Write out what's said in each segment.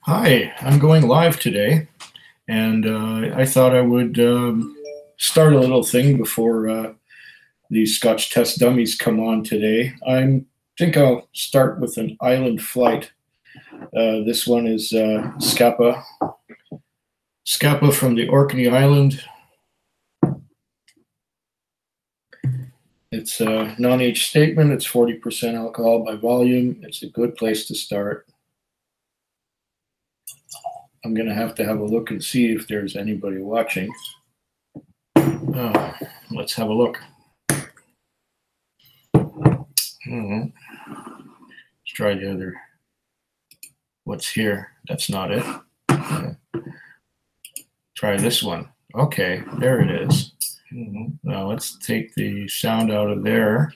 Hi, I'm going live today, and I thought I would start a little thing before these Scotch test dummies come on today. I think I'll start with an island flight. This one is Scapa from the Orkney Island. It's a non-age statement. It's 40% alcohol by volume. It's a good place to start. I'm going to have a look and see if there's anybody watching. Let's have a look. Let's try the other. What's here? That's not it. Try this one. Okay, there it is. Now let's take the sound out of there.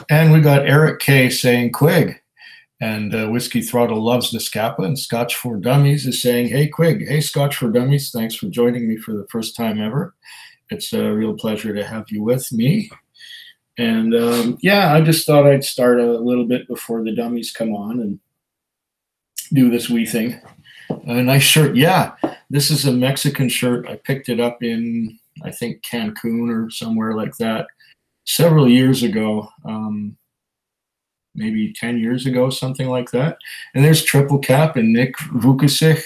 And we got Eric K saying Quig. And Whiskey Throttle loves the Scapa, and Scotch for Dummies is saying, hey, Quig, hey, Scotch for Dummies, thanks for joining me for the first time ever. It's a real pleasure to have you with me. And yeah, I just thought I'd start a little bit before the dummies come on and do this wee thing. A nice shirt. Yeah, this is a Mexican shirt. I picked it up in, I think, Cancun or somewhere like that several years ago. Maybe 10 years ago, something like that. And there's Triple Cap and Nick Vukasich,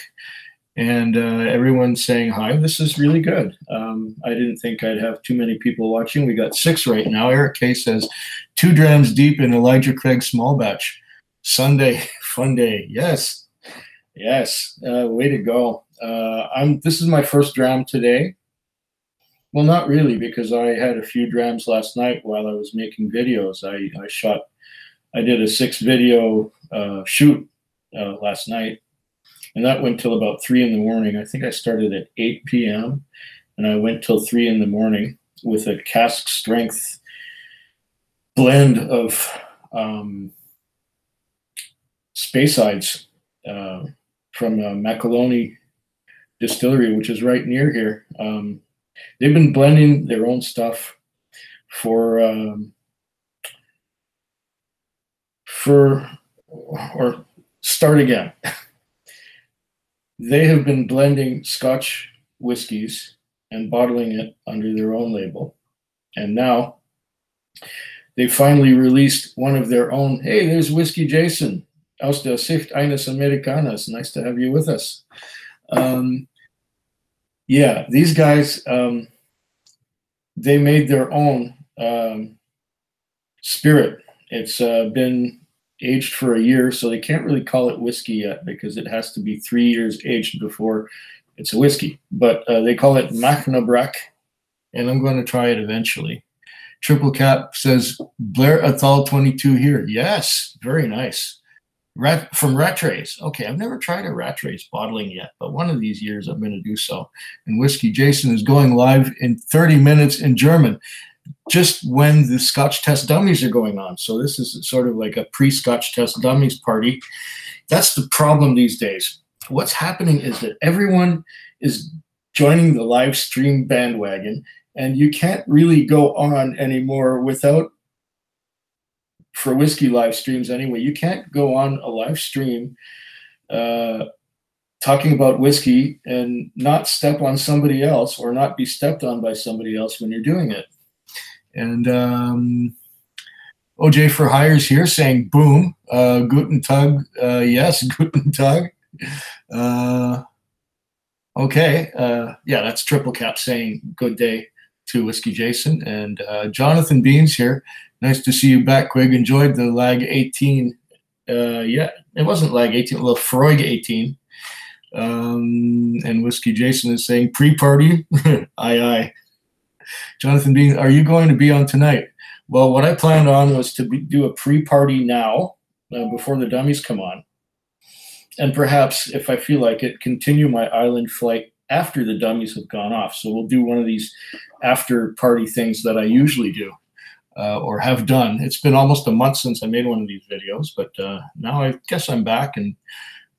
and everyone's saying hi. This is really good. I didn't think I'd have too many people watching. We got 6 right now. Eric K says, 2 drams deep in Elijah Craig small batch. Sunday, fun day. Yes, yes, way to go. This is my first dram today. Well, not really, because I had a few drams last night while I was making videos. I did a 6-video shoot last night, and that went till about 3 in the morning. I think I started at 8 p.m. and I went till 3 in the morning with a cask strength blend of Spaceides from Macaloni Distillery, which is right near here. They've been blending their own stuff or start again. They have been blending Scotch whiskeys and bottling it under their own label. And now they finally released one of their own. Hey, there's Whiskey Jason aus der Sicht eines Amerikaners. Nice to have you with us. Yeah, these guys, they made their own spirit. It's been aged for a year, so they can't really call it whiskey yet because it has to be 3 years aged before it's a whiskey. But they call it Machnabrak, and I'm going to try it eventually. Triple Cap says, Blair Ethol 22 here. Yes, very nice. From Rattray. Okay, I've never tried a Rattray bottling yet, but one of these years I'm going to do so. And Whiskey Jason is going live in 30 minutes in German, just when the Scotch test dummies are going on. So this is sort of like a pre-Scotch test dummies party. That's the problem these days. What's happening is that everyone is joining the live stream bandwagon, and you can't really go on anymore without, for whiskey live streams anyway, you can't go on a live stream talking about whiskey and not step on somebody else or not be stepped on by somebody else when you're doing it. And OJ for Hires here saying, boom, Guten Tag. Yes, Guten Tag. Okay. Yeah, that's Triple Cap saying good day to Whiskey Jason. And Jonathan Beans here. Nice to see you back, Quig. Enjoyed the Lag 18. Yeah, it wasn't Lag 18, well, Freud 18. And Whiskey Jason is saying pre-party. Aye, aye. Jonathan Bean, are you going to be on tonight? Well, what I planned on was to do a pre-party now, before the dummies come on. And perhaps, if I feel like it, continue my island flight after the dummies have gone off. So we'll do one of these after-party things that I usually do, or have done. It's been almost a month since I made one of these videos, but now I guess I'm back and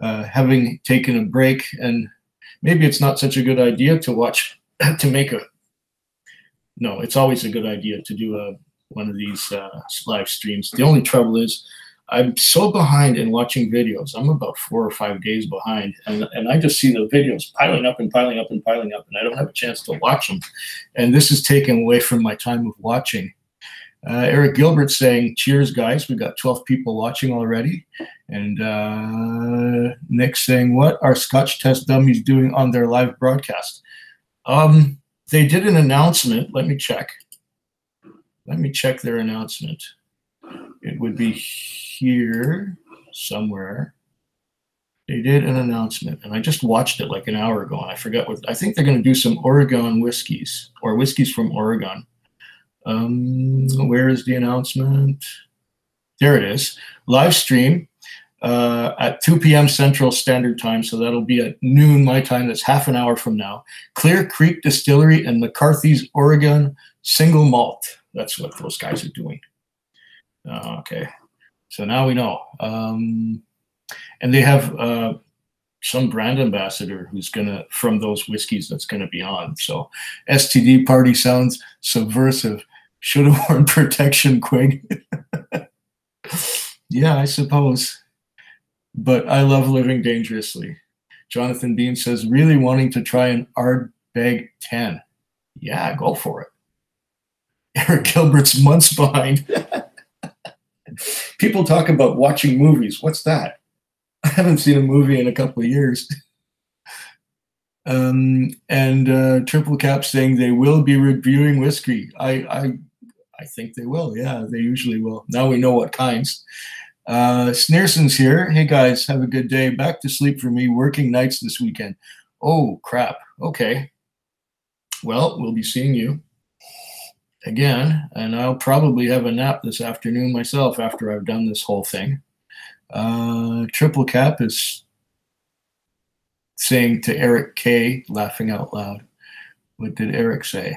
having taken a break. And maybe it's not such a good idea to make a No, it's always a good idea to do one of these live streams. The only trouble is I'm so behind in watching videos. I'm about 4 or 5 days behind, and I just see the videos piling up and piling up and piling up, and I don't have a chance to watch them. And this is taken away from my time of watching. Eric Gilbert saying, cheers, guys. We got 12 people watching already. And Nick saying, what are Scotch Test Dummies doing on their live broadcast? They did an announcement. Let me check. Let me check their announcement. It would be here somewhere. They did an announcement, and I just watched it like an hour ago, and I forgot what. I think they're going to do some Oregon whiskeys, or whiskeys from Oregon. Where is the announcement? There it is. Live stream at 2 p.m. Central Standard Time, so that'll be at noon my time. That's half an hour from now. Clear Creek Distillery and McCarthy's Oregon Single Malt. That's what those guys are doing. Okay, so now we know. And they have some brand ambassador who's gonna, from those whiskeys, that's gonna be on. So STD Party sounds subversive. Should have worn protection, Quig. Yeah, I suppose. But I love living dangerously. Jonathan Bean says, really wanting to try an Ardbeg 10. Yeah, go for it. Eric Gilbert's months behind. People talk about watching movies. What's that? I haven't seen a movie in a couple of years. Triple Cap saying they will be reviewing whiskey. I think they will. Yeah, they usually will. Now we know what kinds. Sneerson's here. Hey guys, have a good day. Back to sleep for me. Working nights this weekend. Oh crap. Okay. Well, we'll be seeing you again, and I'll probably have a nap this afternoon myself after I've done this whole thing. Triple Cap is saying to Eric K, laughing out loud. What did Eric say?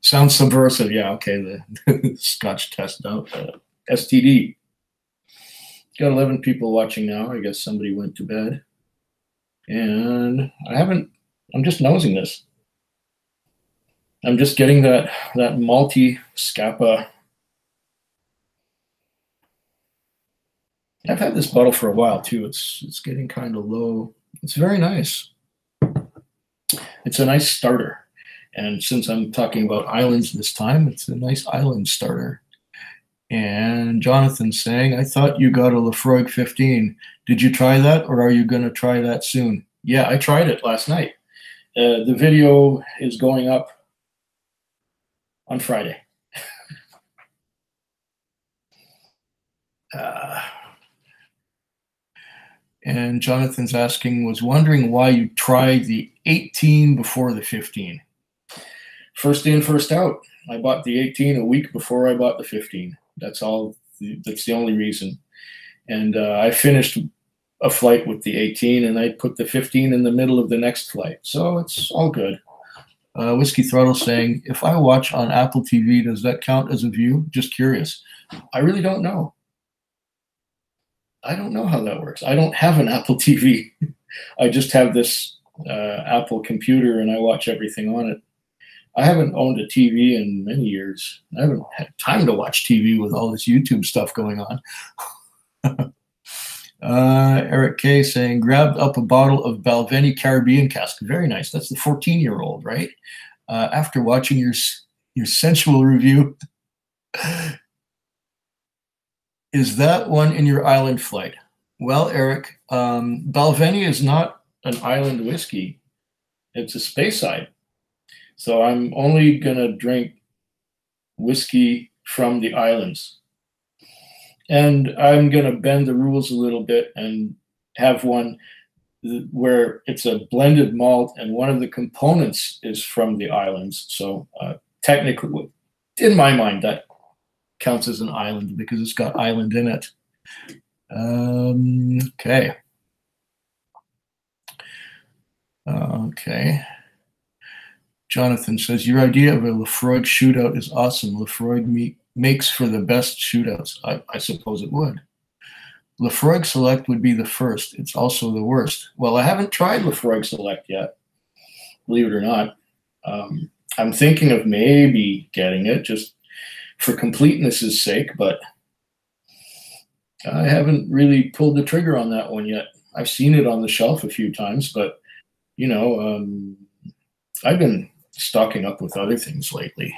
Sounds subversive. Yeah, okay, the Scotch test out. STD. Got 11 people watching now. I guess somebody went to bed. And I'm just nosing this. I'm just getting that malty Scapa. I've had this bottle for a while too. It's getting kind of low. It's very nice. It's a nice starter. And since I'm talking about islands this time, it's a nice island starter. And Jonathan's saying, I thought you got a Lafroig 15. Did you try that, or are you going to try that soon? Yeah, I tried it last night. The video is going up on Friday. And Jonathan's asking, was wondering why you tried the 18 before the 15. First in, first out. I bought the 18 a week before I bought the 15. That's all. That's the only reason. And I finished a flight with the 18, and I put the 15 in the middle of the next flight. So it's all good. Whiskey Throttle saying, if I watch on Apple TV, does that count as a view? Just curious. I really don't know. I don't know how that works. I don't have an Apple TV. I just have this Apple computer, and I watch everything on it. I haven't owned a TV in many years. I haven't had time to watch TV with all this YouTube stuff going on. Eric K saying, grabbed up a bottle of Balvenie Caribbean cask. Very nice. That's the 14-year-old, right? After watching your sensual review. Is that one in your island flight? Well, Eric, Balvenie is not an island whiskey. It's a Speyside. So I'm only going to drink whiskey from the islands. And I'm going to bend the rules a little bit and have one where it's a blended malt and one of the components is from the islands. So technically, in my mind, that counts as an island because it's got island in it. Okay. Okay. Jonathan says, your idea of a Lafroig shootout is awesome. Lafroig makes for the best shootouts. I suppose it would. Lafroig Select would be the first. It's also the worst. Well, I haven't tried Lafroig Select yet, believe it or not. I'm thinking of maybe getting it just for completeness' sake, but I haven't really pulled the trigger on that one yet. I've seen it on the shelf a few times, but you know, I've been stocking up with other things lately.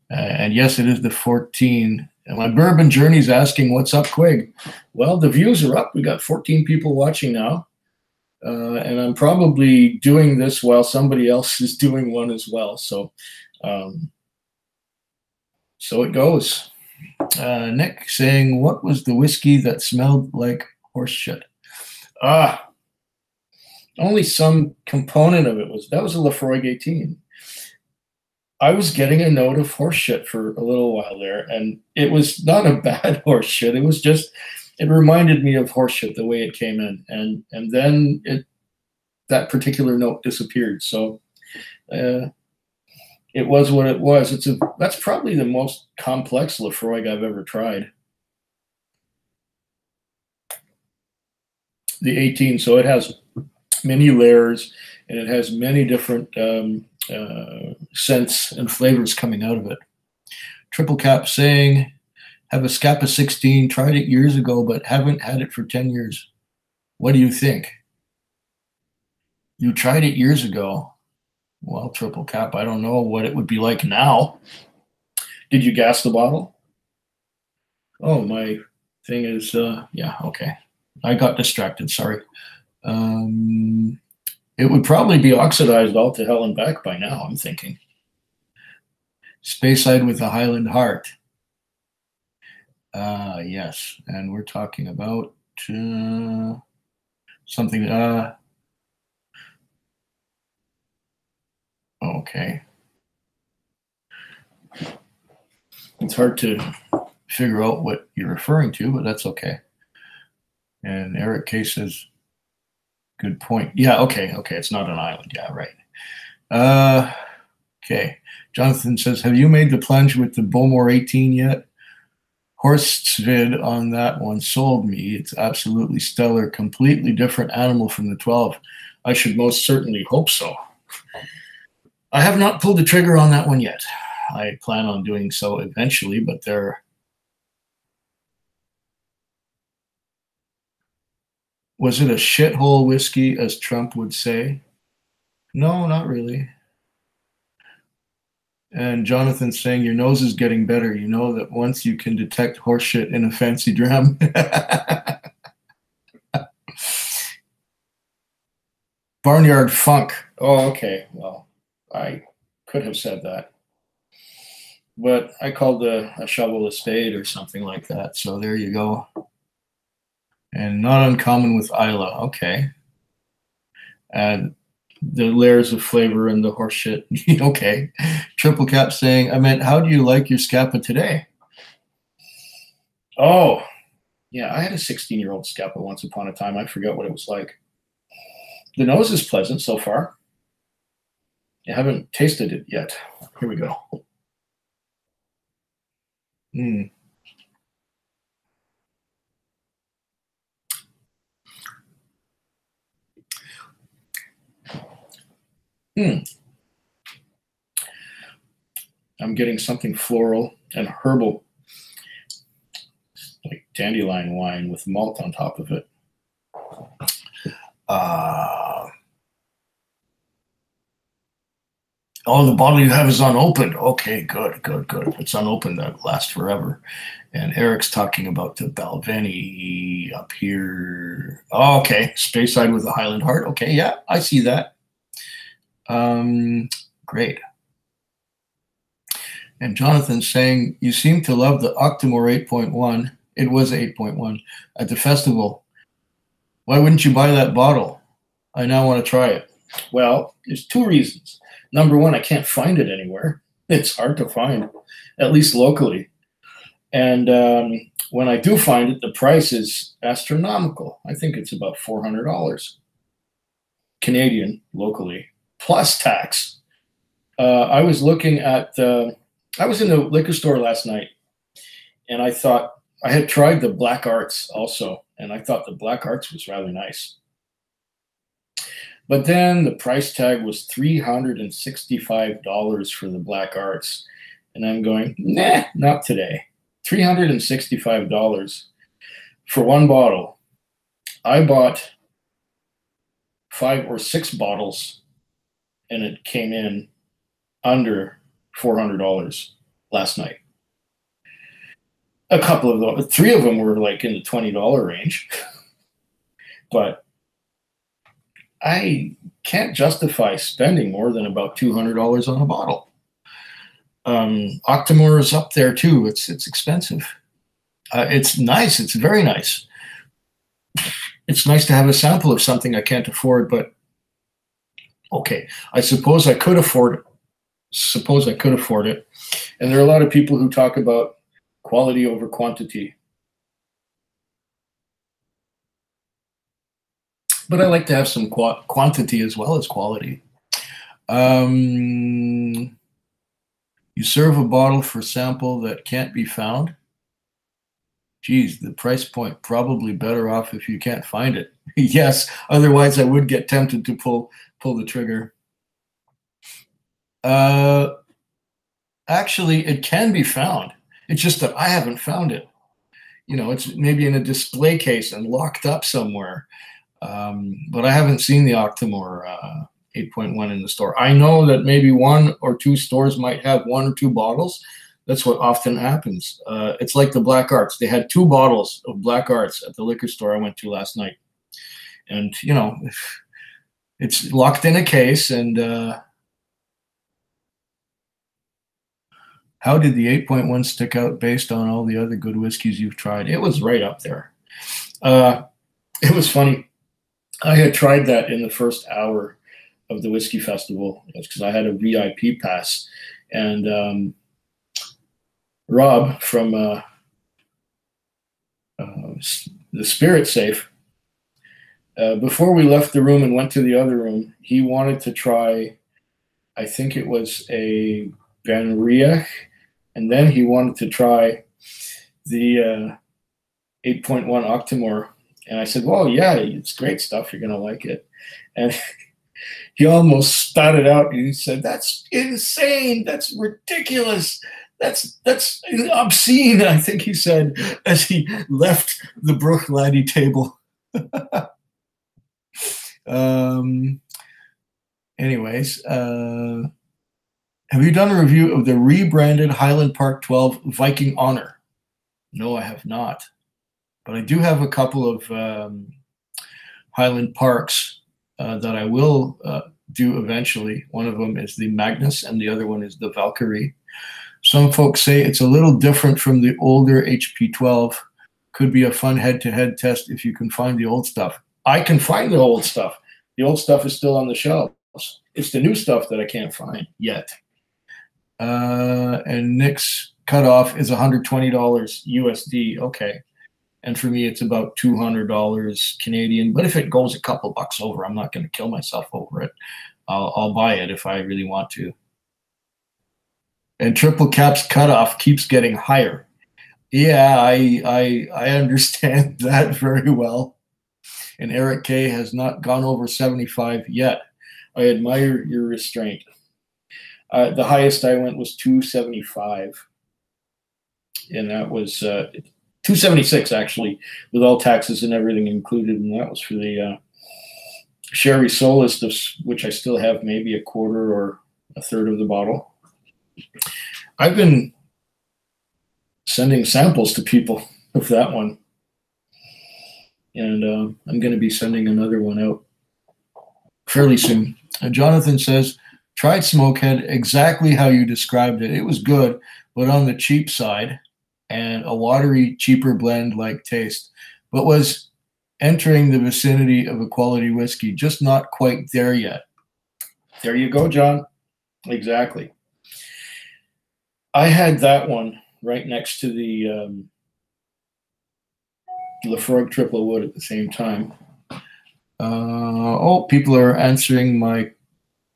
And yes, it is the 14. And my bourbon journey's asking, "What's up, Quig?" Well, the views are up. We got 14 people watching now, and I'm probably doing this while somebody else is doing one as well. Um, so it goes. Nick saying, "What was the whiskey that smelled like horse shit?" Ah, only some component of it was that was a Lafroig 18. I was getting a note of horse shit for a little while there, and it was not a bad horse shit. It was just it reminded me of horse shit the way it came in, and then that particular note disappeared. So it was what it was. That's probably the most complex Lafroig I've ever tried. The 18, so it has many layers and it has many different scents and flavors coming out of it. Triple Cap saying, "Have a Scapa 16, tried it years ago, but haven't had it for 10 years. What do you think?" You tried it years ago. Well, Triple Cap, I don't know what it would be like now. Did you gas the bottle? Oh, my thing is, yeah, okay. I got distracted, sorry. It would probably be oxidized all to hell and back by now, I'm thinking. Speyside with a Highland Heart. Yes, and we're talking about something. Okay. It's hard to figure out what you're referring to, but that's okay. And Eric K says, "Good point." Yeah, okay. It's not an island. Yeah, right. Okay. Jonathan says, "Have you made the plunge with the Bowmore 18 yet? Horse vid on that one sold me. It's absolutely stellar. Completely different animal from the 12. I should most certainly hope so." I have not pulled the trigger on that one yet. I plan on doing so eventually, but was it a shithole whiskey, as Trump would say? No, not really. And Jonathan saying, "Your nose is getting better. You know that once you can detect horseshit in a fancy dram." Barnyard Funk. Oh, okay. Well, I could have said that. But I called a shovel a spade or something like that. So there you go. And not uncommon with Isla. Okay. And the layers of flavor and the horseshit. Okay. Triple Cap saying, "I meant, how do you like your Scapa today?" Oh, yeah. I had a 16-year-old Scapa once upon a time. I forgot what it was like. The nose is pleasant so far. I haven't tasted it yet. Here we go. Mm. I'm getting something floral and herbal, like dandelion wine with malt on top of it. Oh, the bottle you have is unopened. Okay, good. It's unopened. That lasts forever. And Eric's talking about the Balvenie up here. Oh, okay. Speyside with a Highland Heart. Okay, yeah, I see that. Great. And Jonathan's saying, "You seem to love the Octomore 8.1. It was 8.1 at the festival. Why wouldn't you buy that bottle? I now want to try it." Well, there's two reasons. Number one, I can't find it anywhere. It's hard to find, at least locally. And when I do find it, the price is astronomical. I think it's about $400 Canadian locally, plus tax. I was looking at, I was in the liquor store last night, and I thought I had tried the Black Arts also, and I thought the Black Arts was rather nice. But then the price tag was $365 for the Black Arts. And I'm going, nah, not today. $365. for one bottle. I bought 5 or 6 bottles, and it came in under $400 last night. A couple of those, 3 of them were like in the $20 range, but I can't justify spending more than about $200 on a bottle. Octomore is up there too. It's expensive. It's nice. It's very nice. It's nice to have a sample of something I can't afford, but okay, I suppose I could afford it. And there are a lot of people who talk about quality over quantity. But I like to have some quantity as well as quality. You serve a bottle for sample that can't be found. Geez, the price point probably better off if you can't find it. Yes, otherwise I would get tempted to pull the trigger. Actually, it can be found. It's just that I haven't found it. You know, it's maybe in a display case and locked up somewhere. But I haven't seen the Octomore 8.1 in the store. I know that maybe 1 or 2 stores might have 1 or 2 bottles. That's what often happens. It's like the Black Arts. They had 2 bottles of Black Arts at the liquor store I went to last night. And, you know, it's locked in a case. And how did the 8.1 stick out based on all the other good whiskeys you've tried? It was right up there. It was funny. I had tried that in the first hour of the Whiskey Festival because I had a VIP pass. And Rob from the Spirit Safe, before we left the room and went to the other room, he wanted to try, I think it was a Ben Riach, and then he wanted to try the 8.1 Octomore. And I said, well, yeah, it's great stuff. You're going to like it. And he almost spat it out. And he said, that's insane. That's ridiculous. That's obscene, I think he said, as he left the Bruichladdich table. Anyways, have you done a review of the rebranded Highland Park 12 Viking Honor? No, I have not. But I do have a couple of Highland Parks that I will do eventually. One of them is the Magnus, and the other one is the Valkyrie. Some folks say it's a little different from the older HP12. Could be a fun head-to-head test if you can find the old stuff. I can find the old stuff. The old stuff is still on the shelves. It's the new stuff that I can't find yet. And Nick's cutoff is $120 USD. Okay. And for me, it's about $200 Canadian. But if it goes a couple bucks over, I'm not going to kill myself over it. I'll buy it if I really want to. And Triple Cap's cutoff keeps getting higher. Yeah, I understand that very well. And Eric K has not gone over 75 yet. I admire your restraint. The highest I went was 275. And that was 276 actually, with all taxes and everything included. And that was for the Sherry Solist, which I still have maybe a quarter or a third of the bottle. I've been sending samples to people of that one. And I'm going to be sending another one out fairly soon. Jonathan says, tried Smokehead exactly how you described it. It was good, but on the cheap side, and a watery, cheaper blend-like taste, but was entering the vicinity of a quality whiskey, just not quite there yet. There you go, John. Exactly. I had that one right next to the Lafroig Triple Wood at the same time. Oh, people are answering my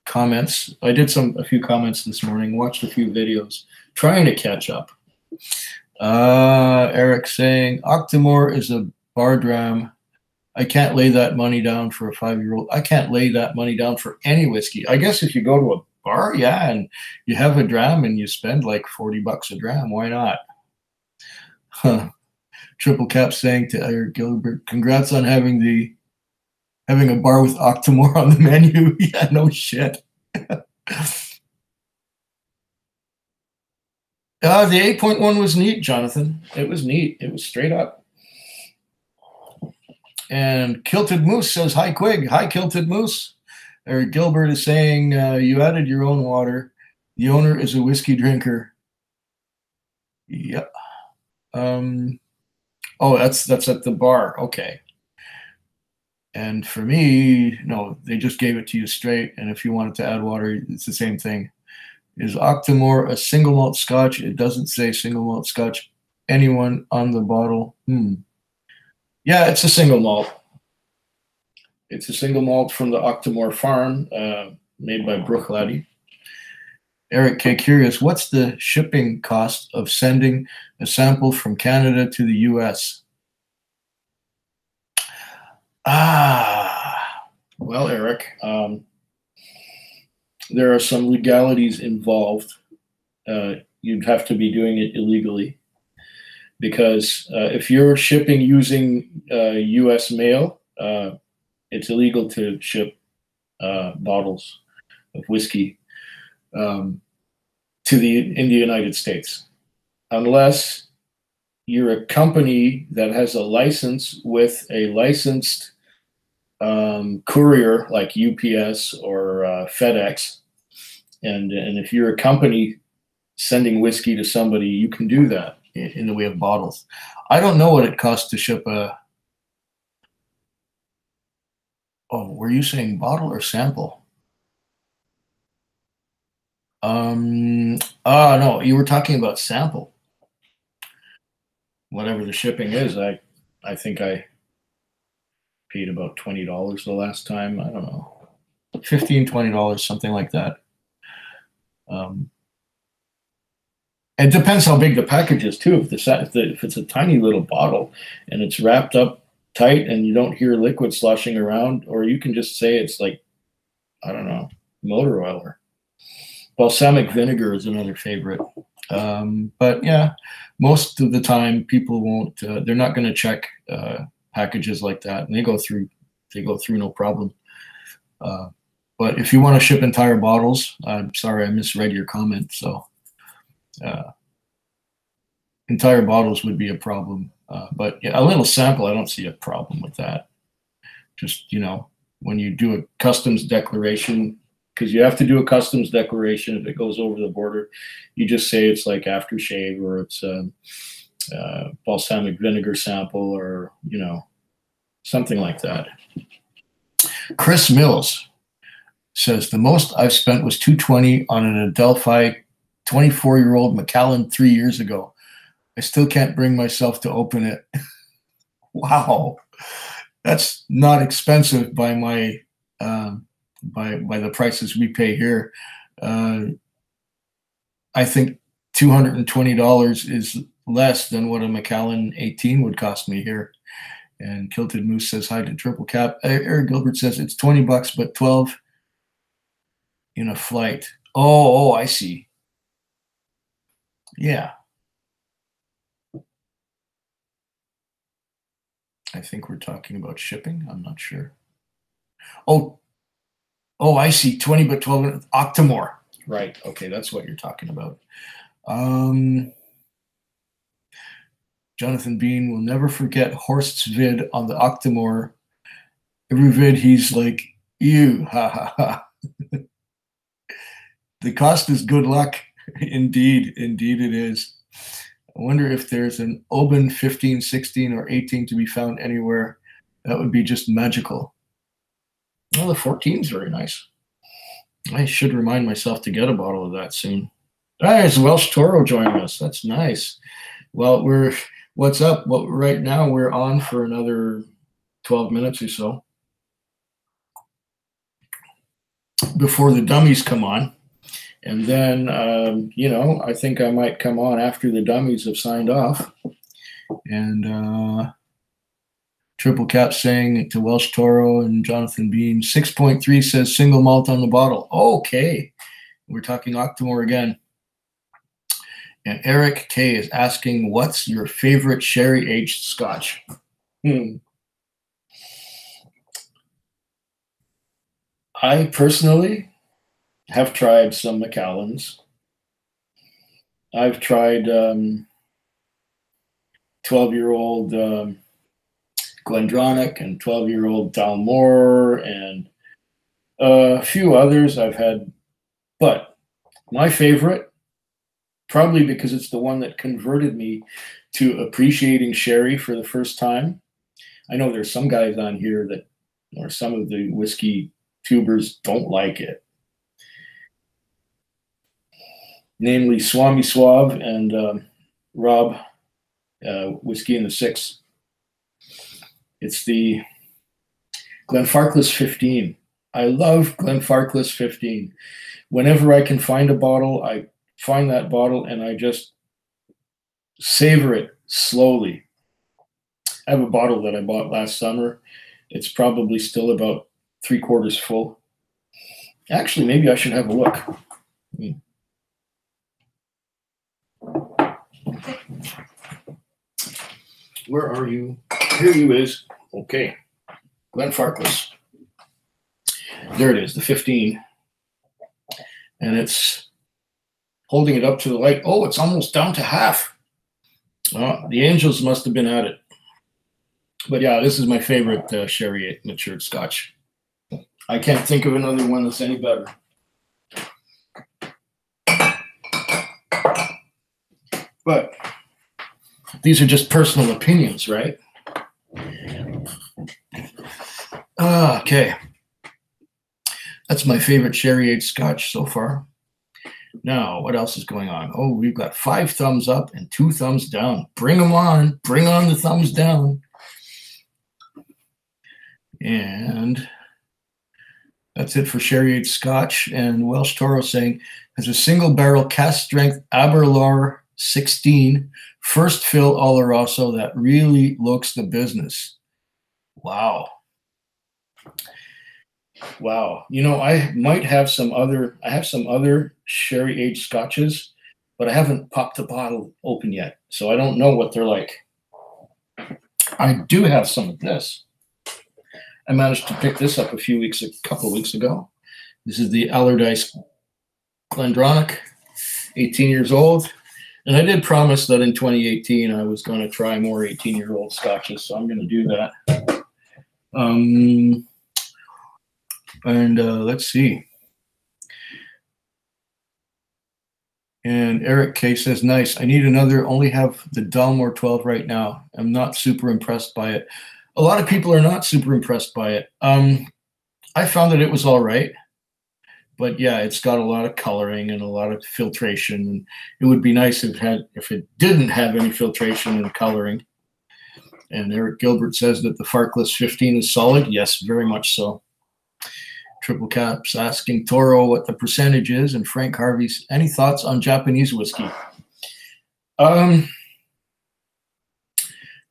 comments. I did a few comments this morning, watched a few videos, trying to catch up. Eric saying, Octomore is a bar dram. I can't lay that money down for a 5-year-old. I can't lay that money down for any whiskey. I guess if you go to a bar, yeah, and you have a dram and you spend like $40 a dram, why not? Huh. Triple Cap saying to Eric Gilbert, congrats on having a bar with Octomore on the menu. Yeah, no shit. The 8.1 was neat, Jonathan. It was neat. It was straight up. And Kilted Moose says, hi, Quig. Hi, Kilted Moose. Eric Gilbert is saying, you added your own water. The owner is a whiskey drinker. Yep. Oh, that's at the bar. Okay. And for me, no, they just gave it to you straight. And if you wanted to add water, it's the same thing. Is Octomore a single malt scotch? It doesn't say single malt scotch. Anyone on the bottle? Yeah, it's a single malt. It's a single malt from the Octomore farm, made by Brooke Laddie. Eric K. Curious, what's the shipping cost of sending a sample from Canada to the US? Well, Eric, there are some legalities involved. You'd have to be doing it illegally because if you're shipping using US mail, it's illegal to ship bottles of whiskey in the United States, unless you're a company that has a license with a licensed courier like UPS or FedEx. And if you're a company sending whiskey to somebody, you can do that in the way of bottles. I don't know what it costs to ship a... Oh, were you saying bottle or sample? No, you were talking about sample. Whatever the shipping is, I think I paid about $20 the last time. I don't know, $15, $20, something like that. It depends how big the package is too. If it's a tiny little bottle and it's wrapped up tight and you don't hear liquid sloshing around, or you can just say it's like, I don't know, motor oil. Or balsamic vinegar is another favorite. But yeah, most of the time people won't, they're not going to check packages like that, and they go through no problem. But if you want to ship entire bottles, I'm sorry, I misread your comment. So entire bottles would be a problem. But yeah, a little sample, I don't see a problem with that. Just, when you do a customs declaration, because you have to do a customs declaration if it goes over the border, you just say it's like aftershave, or it's balsamic vinegar sample, or something like that. Chris Mills says the most I've spent was $220 on an Adelphi 24-year-old Macallan 3 years ago. I still can't bring myself to open it. Wow, that's not expensive by my by the prices we pay here. I think $220 is less than what a Macallan 18 would cost me here. And Kilted Moose says hi to Triple Cap. Eric Gilbert says it's $20, but 12 in a flight. Oh, I see. Yeah. I think we're talking about shipping. I'm not sure. Oh, I see. 20 but 12 Octomore. Right. Okay, that's what you're talking about. Jonathan Bean will never forget Horst's vid on the Octomore. Every vid he's like, ew, ha ha ha. The cost is good luck. Indeed it is. I wonder if there's an Oban 15, 16, or 18 to be found anywhere. That would be just magical. Well, the 14 is very nice. I should remind myself to get a bottle of that soon. There's Welsh Toro joining us. That's nice. Well, what's up? Well, right now we're on for another 12 minutes or so before the dummies come on. And then, I think I might come on after the dummies have signed off. And Triple Cap saying to Welsh Toro and Jonathan Bean, 6.3 says single malt on the bottle. Okay. We're talking Octomore again. And Eric K is asking, what's your favorite sherry-aged scotch? I personally have tried some Macallans. I've tried 12-year-old Glendronach and 12-year-old Dalmore and a few others I've had. But my favorite, probably because it's the one that converted me to appreciating sherry for the first time. I know there's some guys on here that, or some of the whiskey tubers don't like it. Namely Swami Suave and Rob, Whiskey in the Six. It's the Glenfarclas 15. I love Glenfarclas 15. Whenever I can find a bottle, I find that bottle and I just savor it slowly. I have a bottle that I bought last summer. It's probably still about 3/4 full. Actually, maybe I should have a look. Where are you? Here you is. Okay. Glenfarclas. There it is, the 15. And it's holding it up to the light. Oh, it's almost down to half. The Angels must have been at it. But yeah, this is my favorite sherry matured scotch. I can't think of another one that's any better. But these are just personal opinions, right? Okay. That's my favorite sherry-aged scotch so far. Now, what else is going on? Oh, we've got 5 thumbs up and 2 thumbs down. Bring them on. Bring on the thumbs down. And that's it for sherry-aged scotch. And Welsh Toro saying, has a single barrel cast strength Aberlour 16 first fill Oloroso that really looks the business. Wow. Wow. You know, I might have some other sherry-aged scotches, but I haven't popped the bottle open yet. So I don't know what they're like. I do have some of this. I managed to pick this up a couple of weeks ago. This is the Allardyce Glendronach, 18 years old. And I did promise that in 2018 I was going to try more 18-year-old scotches, so I'm going to do that. Let's see. And Eric K says, nice. I need another, only have the Dalmore 12 right now. I'm not super impressed by it. A lot of people are not super impressed by it. I found that it was all right. But yeah, it's got a lot of coloring and a lot of filtration. And it would be nice if it didn't have any filtration and coloring. And Eric Gilbert says that the Farkless 15 is solid. Yes, very much so. Triple Caps asking Toro what the percentage is, and Frank Harvey's, any thoughts on Japanese whiskey?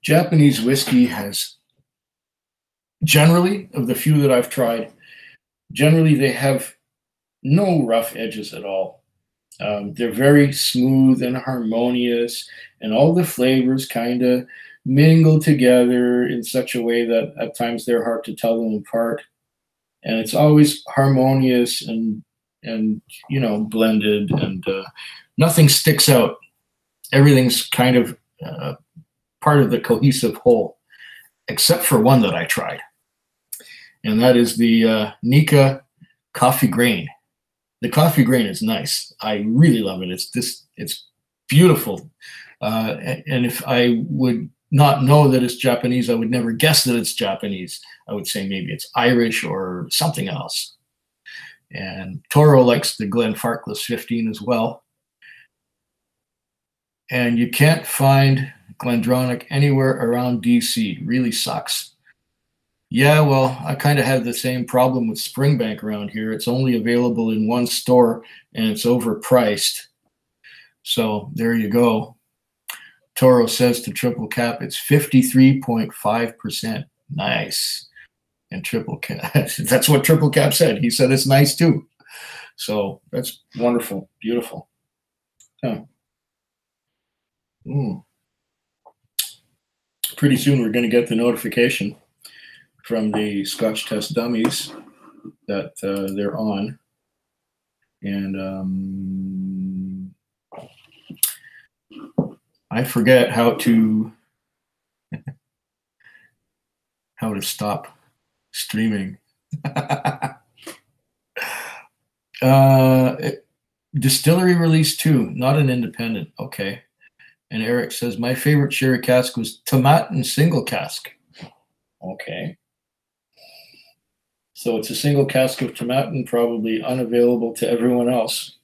Japanese whiskey has, generally, of the few that I've tried, generally they have no rough edges at all. They're very smooth and harmonious, and all the flavors kind of mingle together in such a way that at times they're hard to tell them apart. And it's always harmonious and you know, blended, and nothing sticks out. Everything's kind of part of the cohesive whole, except for one that I tried, and that is the Nika coffee grain. The coffee grain is nice. I really love it. It's beautiful. And if I would not know that it's Japanese, I would never guess that it's Japanese. I would say maybe it's Irish or something else. And Toro likes the Glenfarclas 15 as well. And you can't find Glendronach anywhere around DC. Really sucks. Yeah, well, I kind of have the same problem with Springbank around here. It's only available in one store, and it's overpriced. So there you go. Toro says to Triple Cap, it's 53.5%. Nice. And Triple Cap, that's what Triple Cap said. He said it's nice too. So that's wonderful. Beautiful. Huh. Mm. Pretty soon we're going to get the notification from the Scotch Test Dummies that they're on. And I forget how to stop streaming. Distillery release 2, not an independent. Okay. And Eric says, my favorite sherry cask was Tomatin single cask. Okay. So it's a single cask of Tomatin, probably unavailable to everyone else.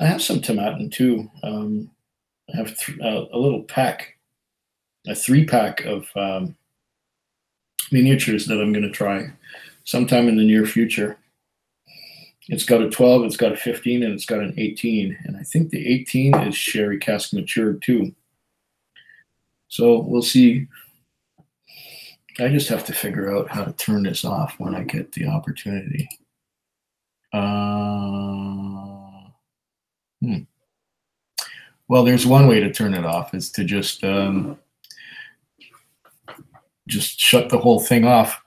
I have some Tomatin too. I have a little pack, a 3-pack of miniatures that I'm going to try sometime in the near future. It's got a 12, it's got a 15, and it's got an 18. And I think the 18 is sherry cask matured too. So we'll see. I just have to figure out how to turn this off when I get the opportunity. Well, there's one way to turn it off, is to just shut the whole thing off.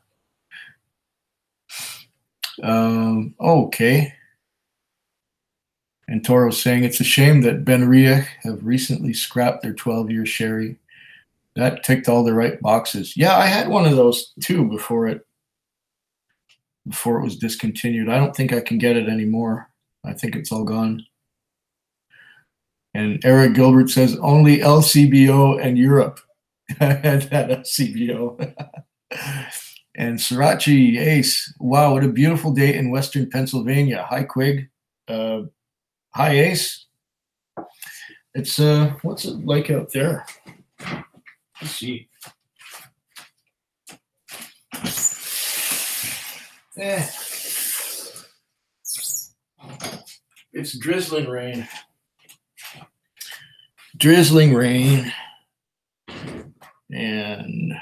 Okay. And Toro's saying it's a shame that Ben Riach have recently scrapped their 12-year sherry. That ticked all the right boxes. Yeah, I had one of those too before it was discontinued. I don't think I can get it anymore. I think it's all gone. And Eric Gilbert says only LCBO and Europe had that LCBO. And Sriracha Ace, wow, what a beautiful day in Western Pennsylvania. Hi, Quig. Hi, Ace. It's what's it like out there? Let's see. It's drizzling rain. Drizzling rain. And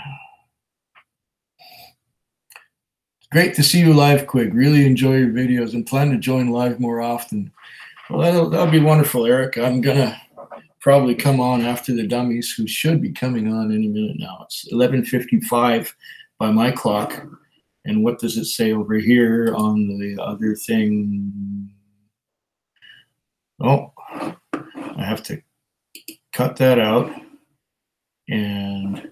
great to see you live, Quig. Really enjoy your videos and plan to join live more often. Well, that'll be wonderful, Eric. I'm going to probably come on after the dummies, who should be coming on any minute now. It's 11:55 by my clock. And what does it say over here on the other thing? Oh, I have to cut that out. And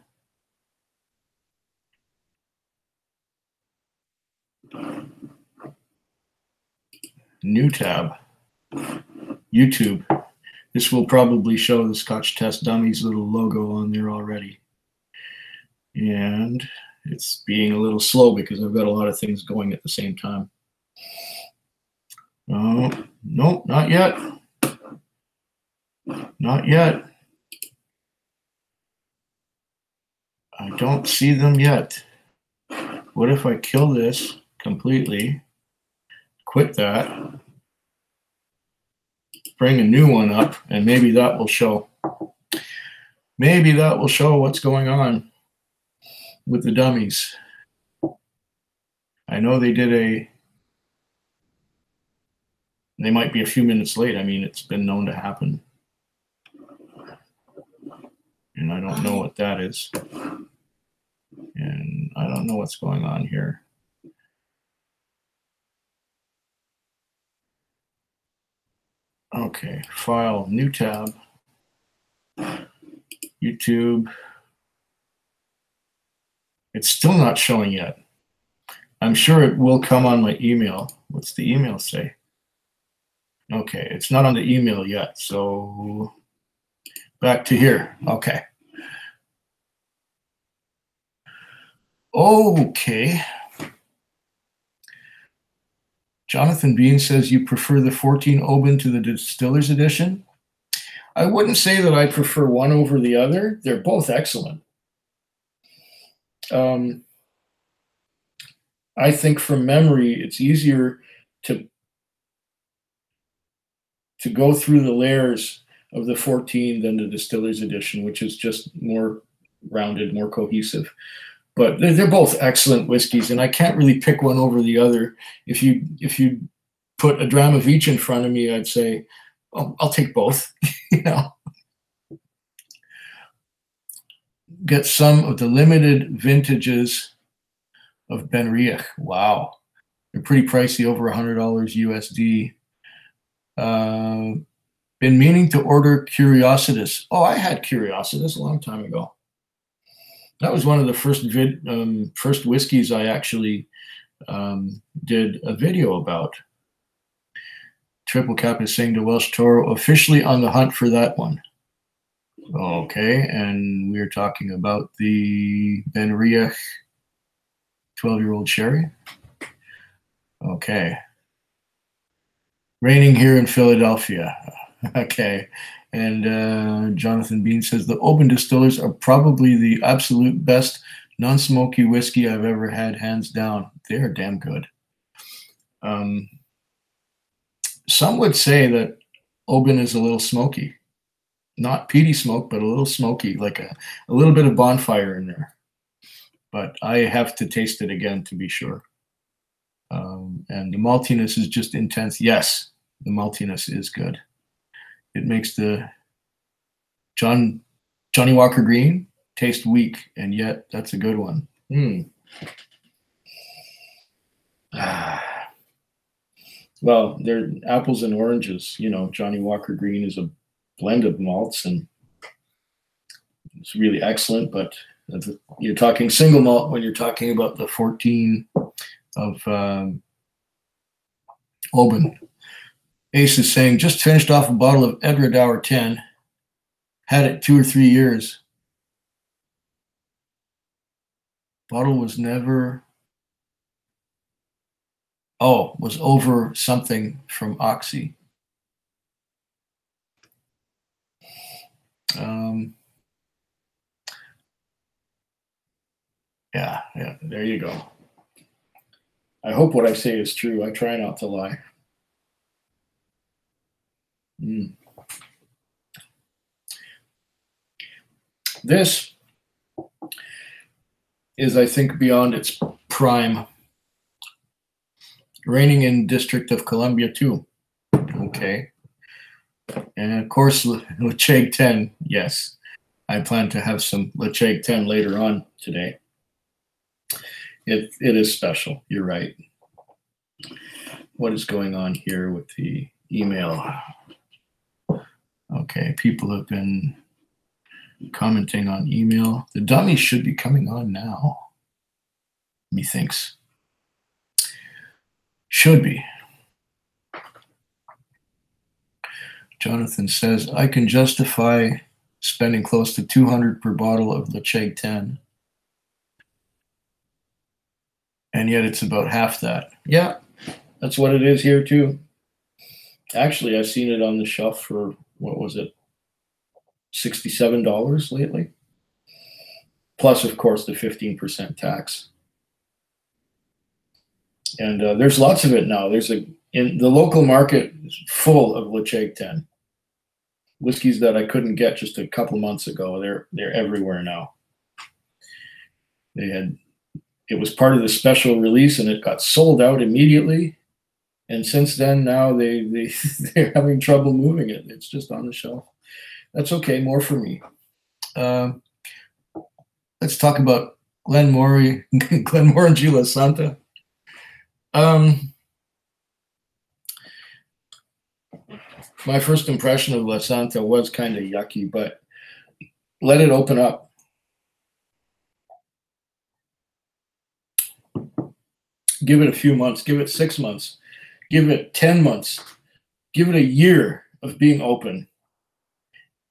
new tab, YouTube. This will probably show the Scotch Test Dummies little logo on there already. And it's being a little slow because I've got a lot of things going at the same time. Oh, no, not yet. Not yet. I don't see them yet. What if I kill this completely, quit that, bring a new one up, and maybe that will show. Maybe that will show what's going on with the dummies. I know they might be a few minutes late. I mean, it's been known to happen. And I don't know what that is. And I don't know what's going on here. Okay, file, new tab, YouTube. It's still not showing yet. I'm sure it will come on my email. What's the email say? Okay, it's not on the email yet. So back to here. Okay. Okay. Jonathan Bean says you prefer the 14 Oban to the Distiller's Edition. I wouldn't say that I prefer one over the other. They're both excellent. I think from memory, it's easier to go through the layers of the 14 than the Distiller's Edition, which is just more rounded, more cohesive. But they're both excellent whiskeys, and I can't really pick one over the other. If you put a dram of each in front of me, I'd say, oh, I'll take both. You know. get some of the limited vintages of Ben Riach. Wow. They're pretty pricey, over $100 USD. Been meaning to order Curiositas. Oh, I had Curiositas a long time ago. That was one of the first whiskeys I actually did a video about. Triple Cap is saying to Welsh Toro, officially on the hunt for that one. Okay, and we're talking about the Ben Riach 12-year-old sherry. Okay. Raining here in Philadelphia. Okay. And Jonathan Bean says, the Oban Distillers are probably the absolute best non-smoky whiskey I've ever had, hands down. They're damn good. Some would say that Oban is a little smoky. Not peaty smoke, but a little smoky, like a little bit of bonfire in there. But I have to taste it again to be sure. And the maltiness is just intense. Yes, the maltiness is good. It makes the Johnny Walker Green taste weak, and yet that's a good one. Well, they're apples and oranges. You know, Johnny Walker Green is a blend of malts, and it's really excellent. But you're talking single malt when you're talking about the 14 of Oban. Ace is saying, just finished off a bottle of Edward Hour 10. Had it 2 or 3 years. Bottle was never... Oh, was over something from Oxy. Yeah, there you go. I hope what I say is true. I try not to lie. This is, I think, beyond its prime. Reigning in District of Columbia, too. Okay. And, of course, Lecheg 10, yes. I plan to have some Lecheg 10 later on today. It is special. You're right. What is going on here with the email? Okay, people have been commenting on email. The dummy should be coming on now, methinks. Should be. Jonathan says, I can justify spending close to $200 per bottle of Lecheg 10. And yet it's about half that. Yeah, that's what it is here too. Actually, I've seen it on the shelf for, what was it, $67 lately. Plus, of course, the 15% tax. And there's lots of it now. In the local market is full of Lecheg 10. Whiskeys that I couldn't get just a couple months ago. They're everywhere now. It was part of the special release, and it got sold out immediately. And since then, now they're having trouble moving it. It's just on the shelf. That's okay. More for me. Let's talk about Glenmorangie La Santa. My first impression of La Santa was kind of yucky, but let it open up. Give it a few months. Give it 6 months. Give it 10 months. Give it a year of being open.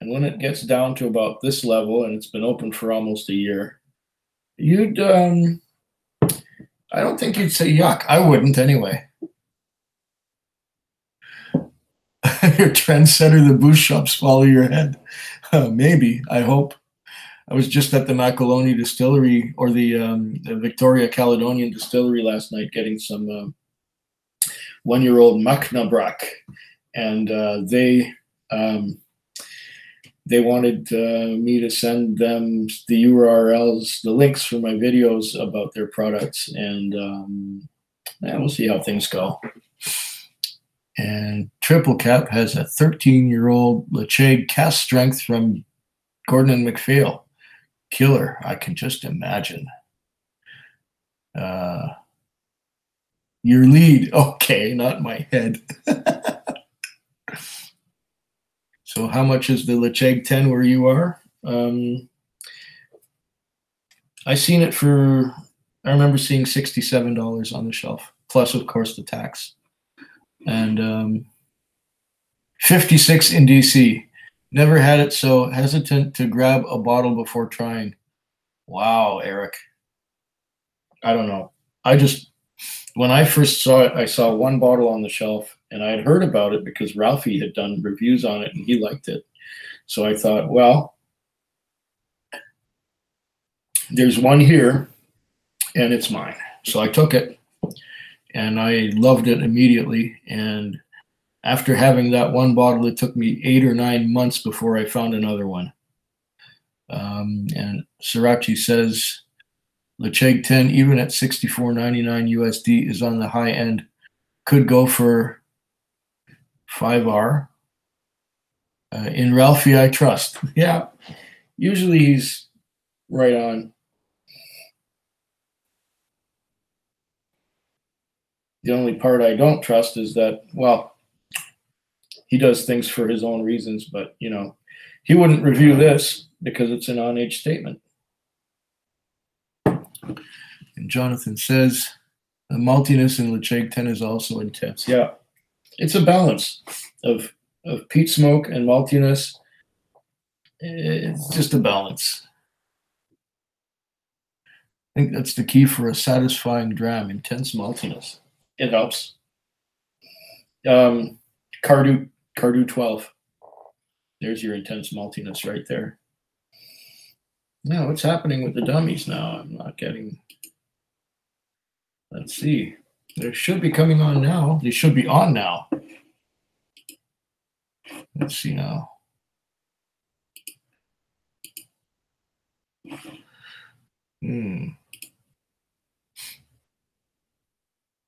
And when it gets down to about this level, and it's been open for almost a year, I don't think you'd say yuck. I wouldn't anyway. Your trendsetter, the booze shops follow your head. Maybe, I hope. I was just at the Macoloni Distillery, or the Victoria Caledonian Distillery last night, getting some 1-year-old Macnabrak, and they wanted me to send them the URLs, the links for my videos about their products, and we'll see how things go. And Triple Cap has a 13-year-old Lecheg cast strength from Gordon and MacPhail. Killer. I can just imagine. Your lead. Okay, not my head. So how much is the Lecheg 10 where you are? I seen it for, I remember seeing $67 on the shelf, plus of course the tax. And 56 in DC. Never had it, so hesitant to grab a bottle before trying. Wow, Eric. I don't know. When I first saw it, I saw one bottle on the shelf, and I had heard about it because Ralphie had done reviews on it and he liked it. So I thought, well, there's one here and it's mine. So I took it and I loved it immediately. And after having that one bottle, it took me 8 or 9 months before I found another one. And Sriracha says, Lecheg 10, even at $64.99 USD, is on the high end. Could go for 5R. In Ralphie, I trust. Yeah, usually he's right on. The only part I don't trust is that, well, he does things for his own reasons, but, you know, he wouldn't review this because it's an on-age statement. And Jonathan says, the maltiness in Lecheg 10 is also intense. Yeah, it's a balance of peat smoke and maltiness. It's just a balance. I think that's the key for a satisfying dram, intense maltiness. It helps. Cardu 12. There's your intense maltiness right there. Now, what's happening with the dummies now? I'm not getting... Let's see. They should be coming on now. They should be on now. Let's see now.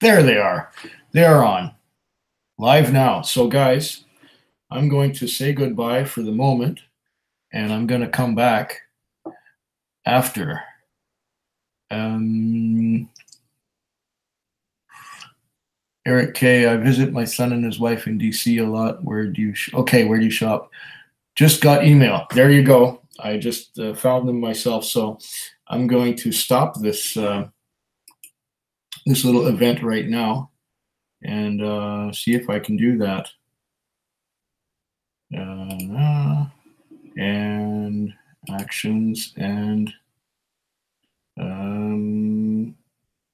There they are. They are on. Live now. So, guys, I'm going to say goodbye for the moment, and I'm going to come back after. Eric K, I visit my son and his wife in DC a lot. Where do you where do you shop? Just got email. There you go. I just found them myself. So I'm going to stop this this little event right now and see if I can do that. And actions and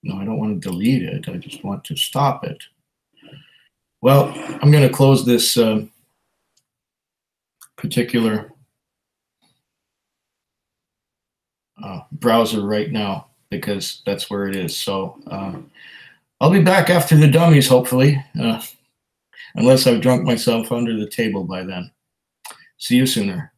no, I don't want to delete it. I just want to stop it. Well, I'm going to close this particular browser right now because that's where it is. So I'll be back after the dummies, hopefully, unless I've drunk myself under the table by then. See you sooner.